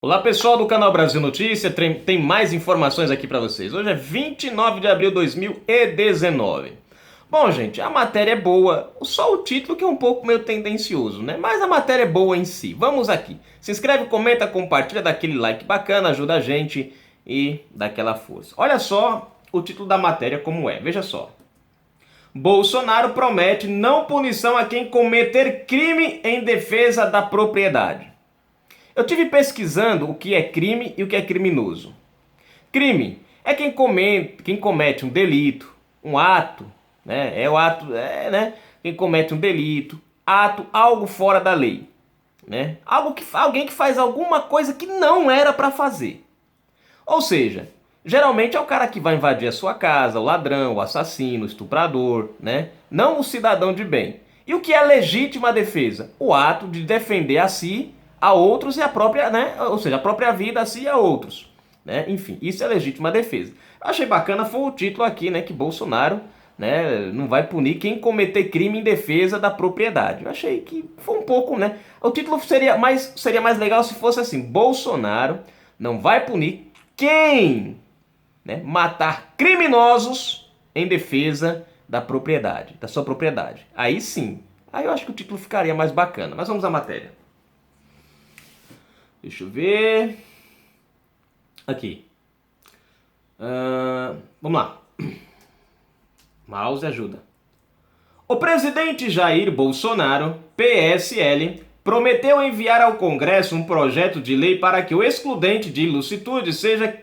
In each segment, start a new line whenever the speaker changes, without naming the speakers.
Olá pessoal do canal Brasil Notícia, tem mais informações aqui para vocês. Hoje é 29 de abril de 2019. Bom gente, a matéria é boa, só o título que é um pouco meio tendencioso, né? Mas a matéria é boa em si. Vamos aqui. Se inscreve, comenta, compartilha, dá aquele like bacana, ajuda a gente e dá aquela força. Olha só o título da matéria como é, veja só. Bolsonaro promete não punição a quem cometer crime em defesa da propriedade. Eu tive pesquisando o que é crime e o que é criminoso. Crime é quem comete um delito, um ato, né? Quem comete um delito, ato, algo fora da lei, né? Alguém que faz alguma coisa que não era para fazer. Ou seja, geralmente é o cara que vai invadir a sua casa, o ladrão, o assassino, o estuprador, né? Não o cidadão de bem. E o que é legítima defesa? O ato de defender a si, a outros e a própria, né? Ou seja, a própria vida a si e a outros, né? Enfim, isso é legítima defesa. Eu achei bacana foi o título aqui, né? Que Bolsonaro, né, não vai punir quem cometer crime em defesa da propriedade. Eu achei que foi um pouco, né? O título seria mais legal se fosse assim: Bolsonaro não vai punir quem, né, matar criminosos em defesa da propriedade, da sua propriedade. Aí sim, aí eu acho que o título ficaria mais bacana. Mas vamos à matéria. Deixa eu ver. Aqui. Vamos lá. Mouse ajuda. O presidente Jair Bolsonaro, PSL, prometeu enviar ao Congresso um projeto de lei para que o excludente de ilicitude seja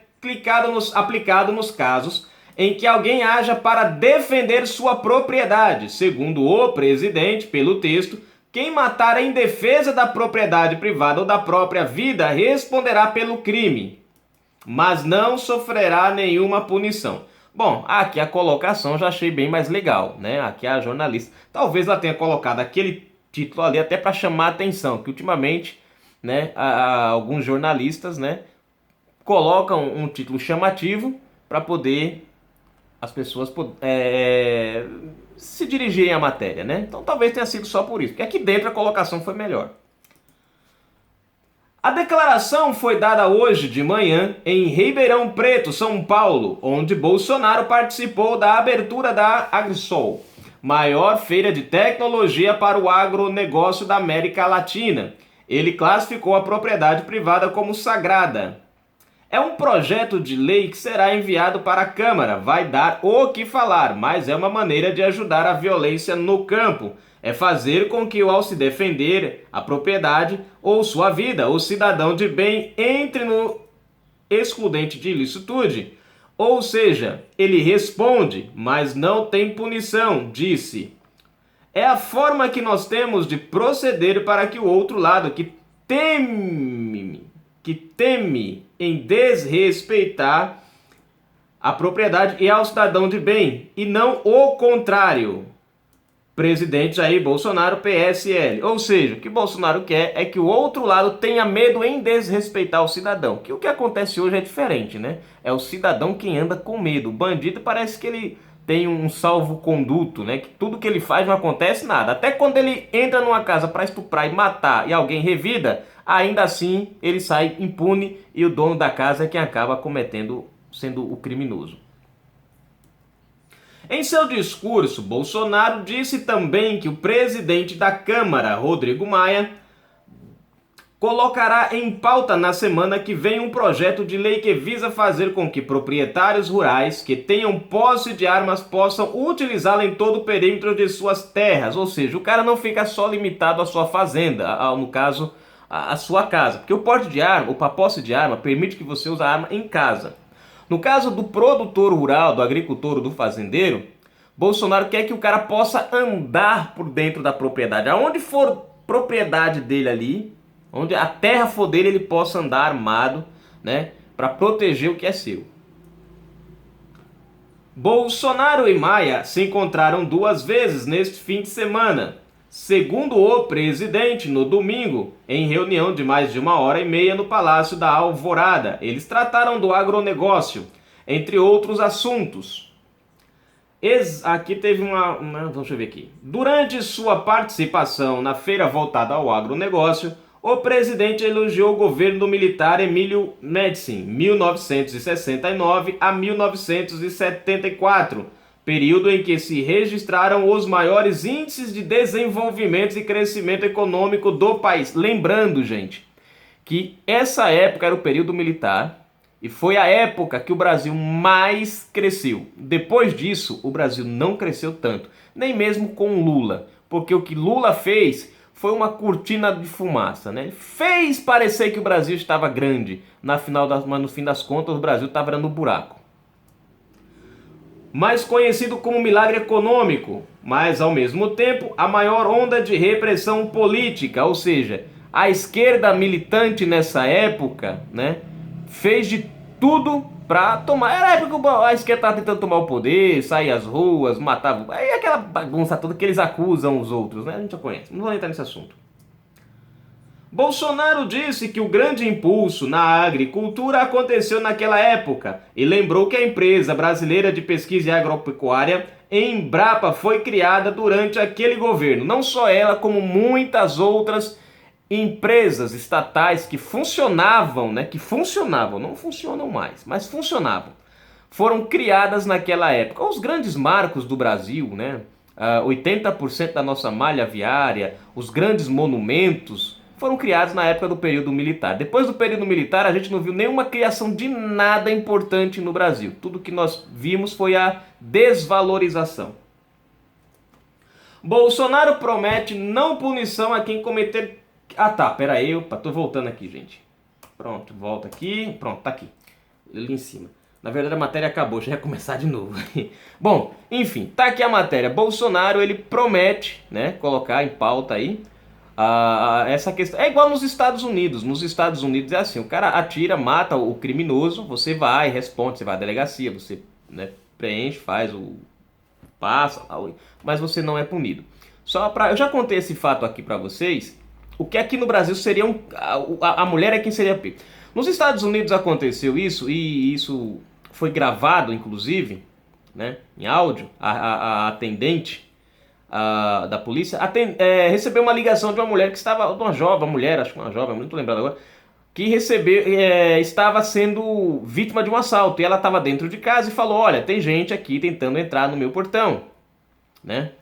aplicado nos casos em que alguém haja para defender sua propriedade. Segundo o presidente, pelo texto, quem matar em defesa da propriedade privada ou da própria vida responderá pelo crime, mas não sofrerá nenhuma punição. Bom, aqui a colocação já achei bem mais legal, né? Aqui a jornalista, talvez ela tenha colocado aquele título ali até para chamar a atenção, que ultimamente, né, alguns jornalistas, né, colocam um título chamativo para poder as pessoas se dirigirem à matéria, né? Então talvez tenha sido só por isso, porque aqui dentro a colocação foi melhor. A declaração foi dada hoje de manhã em Ribeirão Preto, São Paulo, onde Bolsonaro participou da abertura da AgriSol, maior feira de tecnologia para o agronegócio da América Latina. Ele classificou a propriedade privada como sagrada. É um projeto de lei que será enviado para a Câmara. Vai dar o que falar, mas é uma maneira de ajudar a violência no campo. É fazer com que, ao se defender a propriedade ou sua vida, o cidadão de bem entre no excludente de ilicitude. Ou seja, ele responde, mas não tem punição, disse. É a forma que nós temos de proceder para que o outro lado que teme em desrespeitar a propriedade e ao cidadão de bem, e não o contrário. Presidente Jair Bolsonaro, PSL. Ou seja, o que Bolsonaro quer é que o outro lado tenha medo em desrespeitar o cidadão. Que o que acontece hoje é diferente, né? É o cidadão quem anda com medo. O bandido parece que ele tem um salvo-conduto, né? Que tudo que ele faz não acontece nada. Até quando ele entra numa casa para estuprar e matar e alguém revida, ainda assim ele sai impune e o dono da casa é quem acaba sendo o criminoso. Em seu discurso, Bolsonaro disse também que o presidente da Câmara, Rodrigo Maia, colocará em pauta na semana que vem um projeto de lei que visa fazer com que proprietários rurais que tenham posse de armas possam utilizá-la em todo o perímetro de suas terras. Ou seja, o cara não fica só limitado à sua fazenda, no caso, à sua casa. Porque o porte de arma, a posse de arma, permite que você use a arma em casa. No caso do produtor rural, do agricultor ou do fazendeiro, Bolsonaro quer que o cara possa andar por dentro da propriedade. Aonde for propriedade dele ali, onde a terra for dele, ele possa andar armado, né, para proteger o que é seu. Bolsonaro e Maia se encontraram 2 vezes neste fim de semana. Segundo o presidente, no domingo, em reunião de mais de 1h30 no Palácio da Alvorada, eles trataram do agronegócio, entre outros assuntos. Aqui teve deixa eu ver aqui. Durante sua participação na feira voltada ao agronegócio, O presidente elogiou o governo do militar Emílio Médici, 1969 a 1974, período em que se registraram os maiores índices de desenvolvimento e crescimento econômico do país. Lembrando, gente, que essa época era o período militar e foi a época que o Brasil mais cresceu. Depois disso, o Brasil não cresceu tanto, nem mesmo com Lula, porque o que Lula fez foi uma cortina de fumaça, né? Ele fez parecer que o Brasil estava grande, mas no fim das contas o Brasil estava virando um buraco. Mais conhecido como milagre econômico, mas ao mesmo tempo a maior onda de repressão política, ou seja, a esquerda militante nessa época, né, fez de tudo para tomar. Era a época que a esquerda estava tentando tomar o poder, sair às ruas, matava. Aí aquela bagunça toda que eles acusam os outros, né? A gente já conhece. Não vou entrar nesse assunto. Bolsonaro disse que o grande impulso na agricultura aconteceu naquela época e lembrou que a empresa brasileira de pesquisa e agropecuária, Embrapa, foi criada durante aquele governo. Não só ela, como muitas outras empresas estatais que funcionavam, né? Que funcionavam, não funcionam mais, mas funcionavam. Foram criadas naquela época. Os grandes marcos do Brasil, né? 80% da nossa malha viária, os grandes monumentos foram criados na época do período militar. Depois do período militar, a gente não viu nenhuma criação de nada importante no Brasil. Tudo que nós vimos foi a desvalorização. Bolsonaro promete não punição a quem cometer... Ah tá, pera aí, opa, tô voltando aqui, gente. Pronto, volta aqui, pronto, tá aqui. Ali em cima. Na verdade a matéria acabou, já ia começar de novo. Bom, enfim, tá aqui a matéria. Bolsonaro, ele promete, né, colocar em pauta aí essa questão. É igual nos Estados Unidos. Nos Estados Unidos é assim, o cara atira, mata o criminoso, você vai, responde, você vai à delegacia, você, né, preenche, faz o... passa, mas você não é punido. Eu já contei esse fato aqui pra vocês. O que aqui no Brasil seria a mulher é quem seria pego. Nos Estados Unidos aconteceu isso, e isso foi gravado, inclusive, né, em áudio. A atendente da polícia recebeu uma ligação de uma mulher que estava, de uma jovem, mulher, acho que uma jovem, não estou lembrado agora, que estava sendo vítima de um assalto. E ela estava dentro de casa e falou: olha, tem gente aqui tentando entrar no meu portão, né?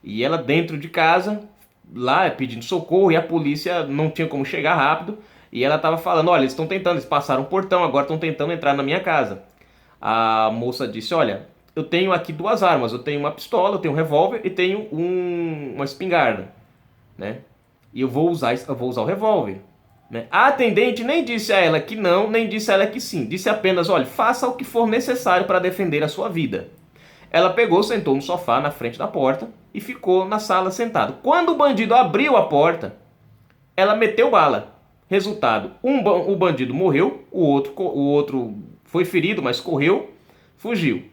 E ela dentro de casa, lá pedindo socorro, e a polícia não tinha como chegar rápido. E ela estava falando: olha, eles passaram o portão, agora estão tentando entrar na minha casa. A moça disse: olha, eu tenho aqui duas armas, eu tenho uma pistola, eu tenho um revólver e tenho uma espingarda, né? E eu vou usar o revólver, né? A atendente nem disse a ela que não, nem disse a ela que sim. Disse apenas: olha, faça o que for necessário para defender a sua vida. Ela pegou, sentou no sofá na frente da porta e ficou na sala sentado. Quando o bandido abriu a porta, ela meteu bala. Resultado, o bandido morreu, o outro foi ferido, mas correu, fugiu.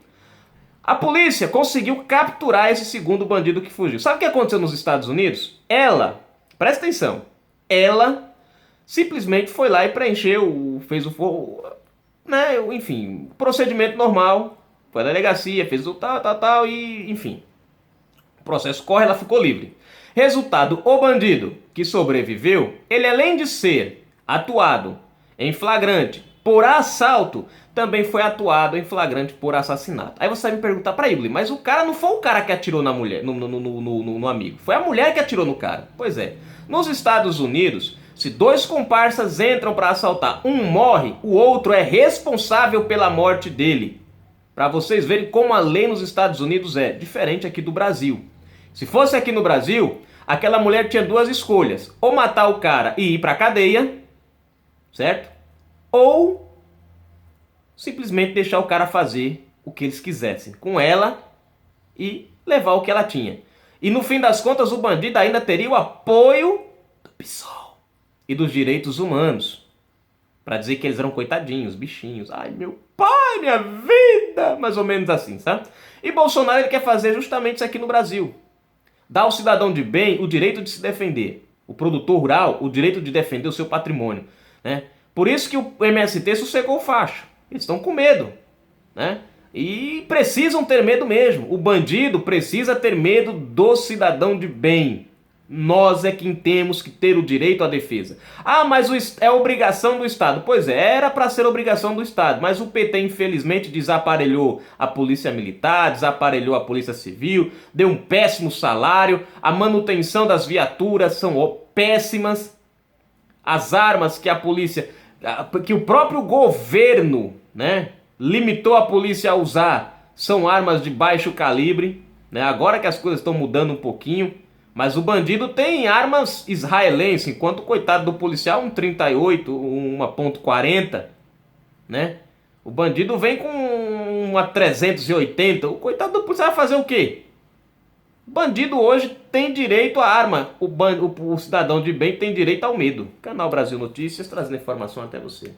A polícia conseguiu capturar esse segundo bandido que fugiu. Sabe o que aconteceu nos Estados Unidos? Presta atenção, ela simplesmente foi lá e preencheu, fez né, enfim, procedimento normal, foi à delegacia, fez o tal, e enfim, o processo corre, ela ficou livre. Resultado, o bandido que sobreviveu, ele além de ser atuado em flagrante por assalto, também foi atuado em flagrante por assassinato. Aí você vai me perguntar: pra Igor, mas o cara não foi o cara que atirou na mulher, no amigo, foi a mulher que atirou no cara. Pois é, nos Estados Unidos, se dois comparsas entram para assaltar, um morre, o outro é responsável pela morte dele. Para vocês verem como a lei nos Estados Unidos é diferente aqui do Brasil. Se fosse aqui no Brasil, aquela mulher tinha duas escolhas: ou matar o cara e ir pra cadeia, certo? Ou simplesmente deixar o cara fazer o que eles quisessem com ela e levar o que ela tinha. E no fim das contas, o bandido ainda teria o apoio do PSOL e dos direitos humanos, para dizer que eles eram coitadinhos, bichinhos. Ai, meu pai, minha vida! Mais ou menos assim, sabe? E Bolsonaro, ele quer fazer justamente isso aqui no Brasil. Dar ao cidadão de bem o direito de se defender. O produtor rural, o direito de defender o seu patrimônio, né? Por isso que o MST sossegou o facho. Eles estão com medo, né? E precisam ter medo mesmo. O bandido precisa ter medo do cidadão de bem. Nós é quem temos que ter o direito à defesa. Ah, mas é obrigação do Estado. Pois é, era para ser obrigação do Estado, mas o PT infelizmente desaparelhou a polícia militar, desaparelhou a polícia civil, deu um péssimo salário, a manutenção das viaturas são péssimas, as armas que a polícia, que o próprio governo, né, limitou a polícia a usar, são armas de baixo calibre, né? Agora que as coisas estão mudando um pouquinho. Mas o bandido tem armas israelenses, enquanto o coitado do policial um 38, uma .40, né? O bandido vem com uma 380, o coitado do policial vai fazer o quê? O bandido hoje tem direito à arma, o cidadão de bem tem direito ao medo. Canal Brasil Notícias trazendo informação até você.